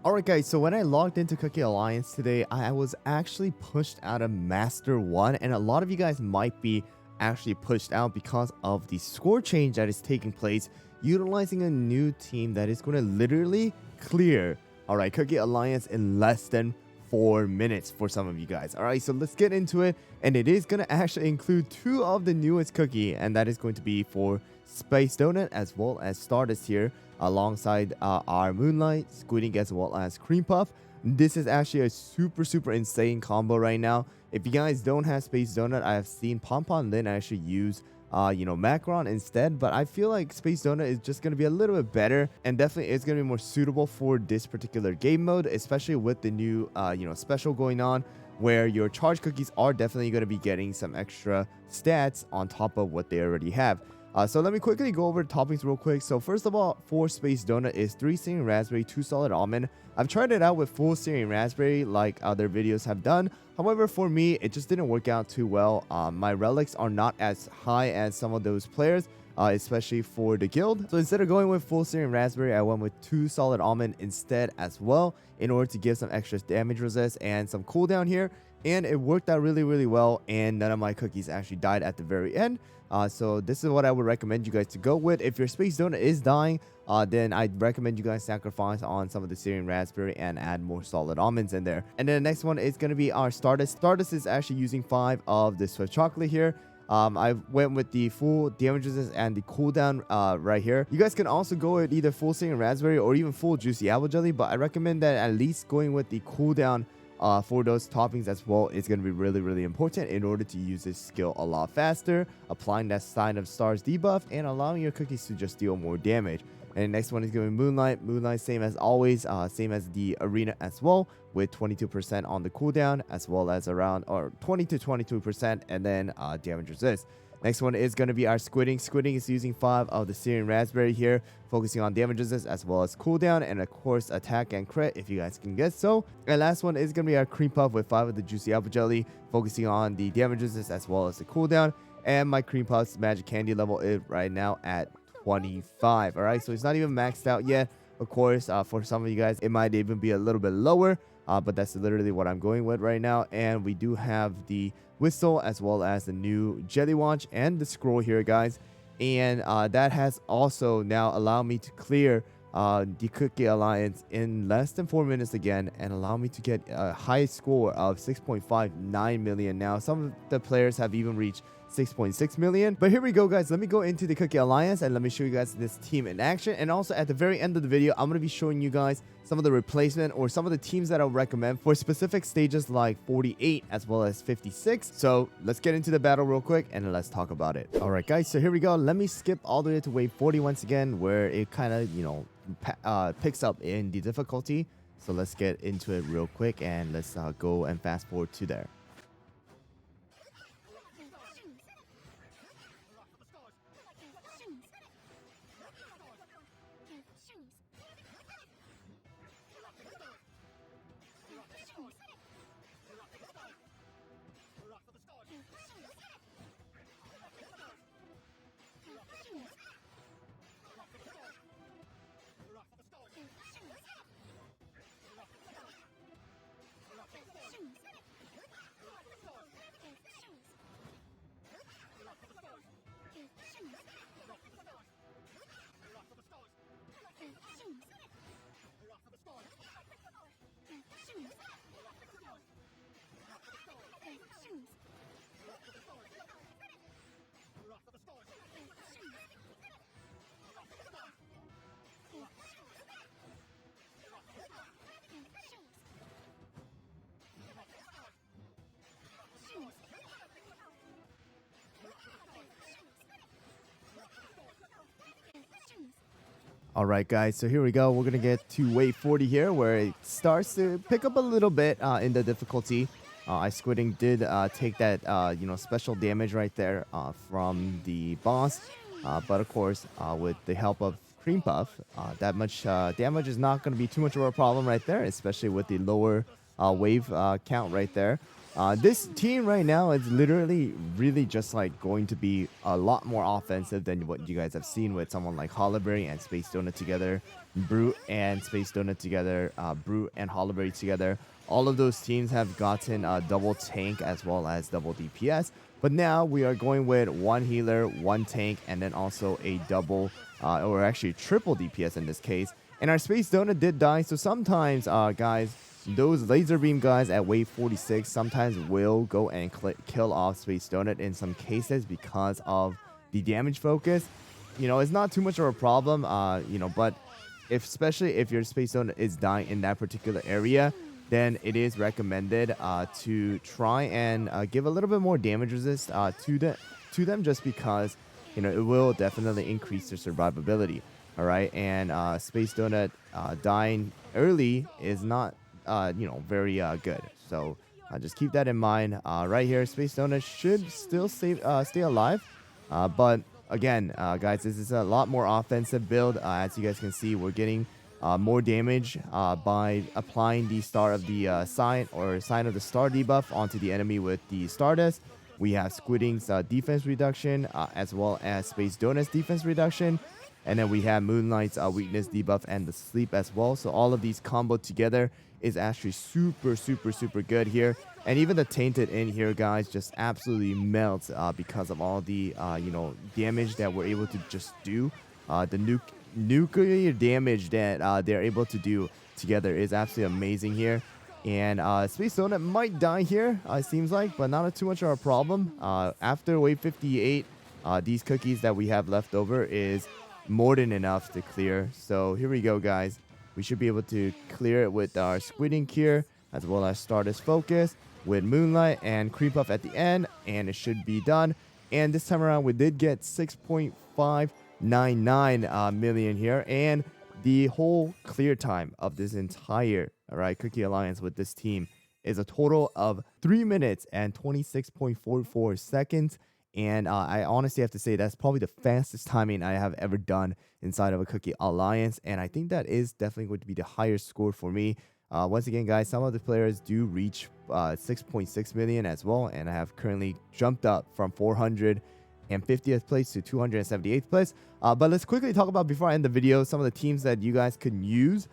Alright guys, so when I logged into Cookie Alliance today, I was actually pushed out of Master 1, and a lot of you guys might be actually pushed out because of the score change that is taking place, utilizing a new team that is going to literally clear, alright, Cookie Alliance in less than 4 minutes for some of you guys. Alright, so let's get into it, and it is going to actually include two of the newest Cookie, and that is going to be for Space Donut as well as Stardust here, alongside our Moonlight, Squidink, as well as Cream Puff. This is actually a super insane combo right now. If you guys don't have Space Donut, I have seen Pompon Lin actually use Macron instead, but I feel like Space Donut is just going to be a little bit better, and definitely it's going to be more suitable for this particular game mode, especially with the new special going on, where your charge cookies are definitely going to be getting some extra stats on top of what they already have. So let me quickly go over the toppings real quick. So first of all, for Space Donut is 3 Syrian Raspberry, 2 Solid Almond. I've tried it out with full Syrian Raspberry like other videos have done. However, for me, it just didn't work out too well. My relics are not as high as some of those players, especially for the guild. So instead of going with full Syrian Raspberry, I went with 2 Solid Almond instead as well, in order to give some extra damage resist and some cooldown here. And it worked out really well, and none of my cookies actually died at the very end. So this is what I would recommend you guys to go with. If your Space Donut is dying, then I'd recommend you guys sacrifice on some of the Syrian Raspberry and add more Solid Almonds in there. And then the next one is going to be our Stardust. Stardust is actually using 5 of the Swift Chocolate here. I went with the full damage resist and the cooldown right here. You guys can also go with either full Syrian Raspberry or even full Juicy Apple Jelly, but I recommend that at least going with the cooldown for those toppings as well is going to be really important in order to use this skill a lot faster, applying that Sign of Stars debuff and allowing your cookies to just deal more damage. And the next one is going to be Moonlight. Moonlight, same as always, same as the Arena as well, with 22% on the cooldown, as well as around 20 to 22%, and then damage resist. Next one is going to be our Squidink. Squidink is using 5 of the Syrian Raspberry here, focusing on damage resist as well as cooldown, and of course attack and crit if you guys can guess so. And last one is going to be our Cream Puff with 5 of the Juicy Apple Jelly, focusing on the damage resist as well as the cooldown. And my Cream Puff's Magic Candy level is right now at 25. Alright, so it's not even maxed out yet. Of course, for some of you guys, it might even be a little bit lower. But that's literally what I'm going with right now. And we do have the whistle as well as the new jelly watch and the scroll here, guys. And that has also now allowed me to clear the Cookie Alliance in less than 4 minutes again, and allow me to get a high score of 6.59 million. Now some of the players have even reached 6.6 million. But here we go, guys. Let me go into the Cookie Alliance and let me show you guys this team in action. And also at the very end of the video, I'm going to be showing you guys some of the replacement or some of the teams that I'll recommend for specific stages like 48 as well as 56. So let's get into the battle real quick and let's talk about it. All right, guys, so here we go. Let me skip all the way to wave 40 once again, where it kind of picks up in the difficulty. So let's get into it real quick and let's go and fast forward to there. Alright guys, so here we go. We're going to get to wave 40 here, where it starts to pick up a little bit in the difficulty. Ice Squidink did take that special damage right there from the boss. But of course, with the help of Cream Puff, that much damage is not going to be too much of a problem right there, especially with the lower wave count right there. This team right now is literally really just like going to be a lot more offensive than what you guys have seen with someone like Holliberry and Space Donut together, Brute and Space Donut together, Brute and Holliberry together. All of those teams have gotten double tank as well as double DPS. But now we are going with one healer, one tank, and then also a double, or actually triple DPS in this case. And our Space Donut did die, so sometimes, guys, those laser beam guys at wave 46 sometimes will go and kill off Space Donut in some cases because of the damage focus. You know, it's not too much of a problem, you know, but especially if your Space Donut is dying in that particular area, then it is recommended to try and give a little bit more damage resist to them just because, you know, it will definitely increase their survivability. All right, and Space Donut dying early is not you know, very good. So just keep that in mind. Right here, Space Donut should still stay alive. But again, guys, this is a lot more offensive build. As you guys can see, we're getting more damage by applying the Star of the Sign or Sign of the Star debuff onto the enemy with the Stardust. We have Squidding's defense reduction as well as Space Donut's defense reduction. And then we have Moonlight's weakness debuff and the sleep as well. So all of these combo together is actually super good here. And even the Tainted in here, guys, just absolutely melts because of all the you know, damage that we're able to just do. The nuclear damage that they're able to do together is absolutely amazing here. And Space Donut might die here, it seems like, but not too much of a problem. After wave 58, these cookies that we have left over is more than enough to clear. So here we go, guys. We should be able to clear it with our Squidding Cure as well as Stardust Focus with Moonlight and Creep Up at the end, and it should be done. And this time around, we did get 6.599 million here, and the whole clear time of this entire Cookie Alliance with this team is a total of 3 minutes and 26.44 seconds. And I honestly have to say that's probably the fastest timing I have ever done inside of a Cookie Alliance. And I think that is definitely going to be the highest score for me. Once again, guys, some of the players do reach 6.6 million as well. And I have currently jumped up from 450th place to 278th place. But let's quickly talk about, before I end the video, some of the teams that you guys could use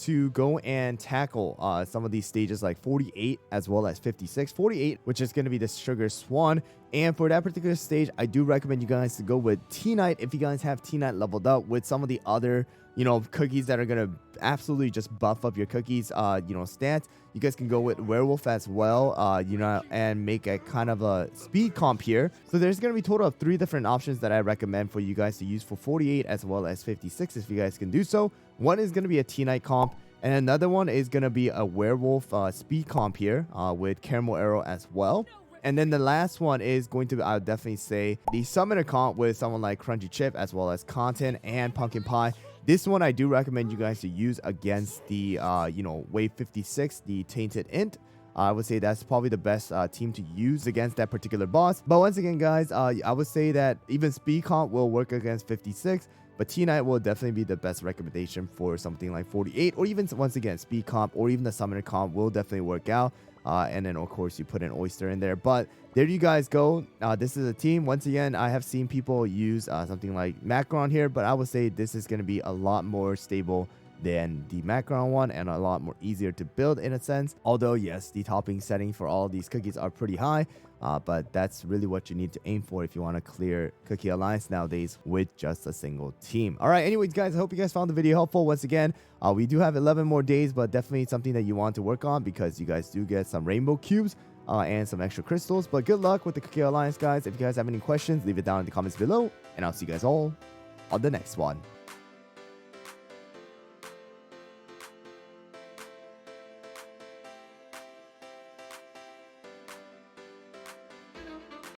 to go and tackle some of these stages like 48 as well as 56. 48, which is going to be the Sugar Swan. And for that particular stage, I do recommend you guys to go with T-Knight if you guys have T-Knight leveled up with some of the other, you know, cookies that are going to absolutely just buff up your cookies, you know, stats. You guys can go with Werewolf as well, you know, and make a kind of a speed comp here. So there's going to be a total of 3 different options that I recommend for you guys to use for 48 as well as 56 if you guys can do so. One is going to be a T-Knight comp, and another one is going to be a Werewolf speed comp here with Caramel Arrow as well. And then the last one is going to be, I would definitely say, the Summoner comp with someone like Crunchy Chip as well as Content and Pumpkin Pie. This one I do recommend you guys to use against the, you know, Wave 56, the Tainted Int. I would say that's probably the best team to use against that particular boss. But once again, guys, I would say that even Speed Comp will work against 56. But T-Knight will definitely be the best recommendation for something like 48. Or even, once again, Speed Comp or even the Summoner comp will definitely work out. And then, of course, you put an Oyster in there. But there you guys go. This is a team. Once again, I have seen people use something like Macron here. But I would say this is going to be a lot more stable than the Macron one and a lot more easier to build in a sense. Although, yes, the topping setting for all of these cookies are pretty high. But that's really what you need to aim for if you want to clear Cookie Alliance nowadays with just a single team. All right, anyways, guys, I hope you guys found the video helpful. Once again, we do have 11 more days, but definitely something that you want to work on because you guys do get some rainbow cubes and some extra crystals. But good luck with the Cookie Alliance, guys. If you guys have any questions, leave it down in the comments below, and I'll see you guys all on the next one.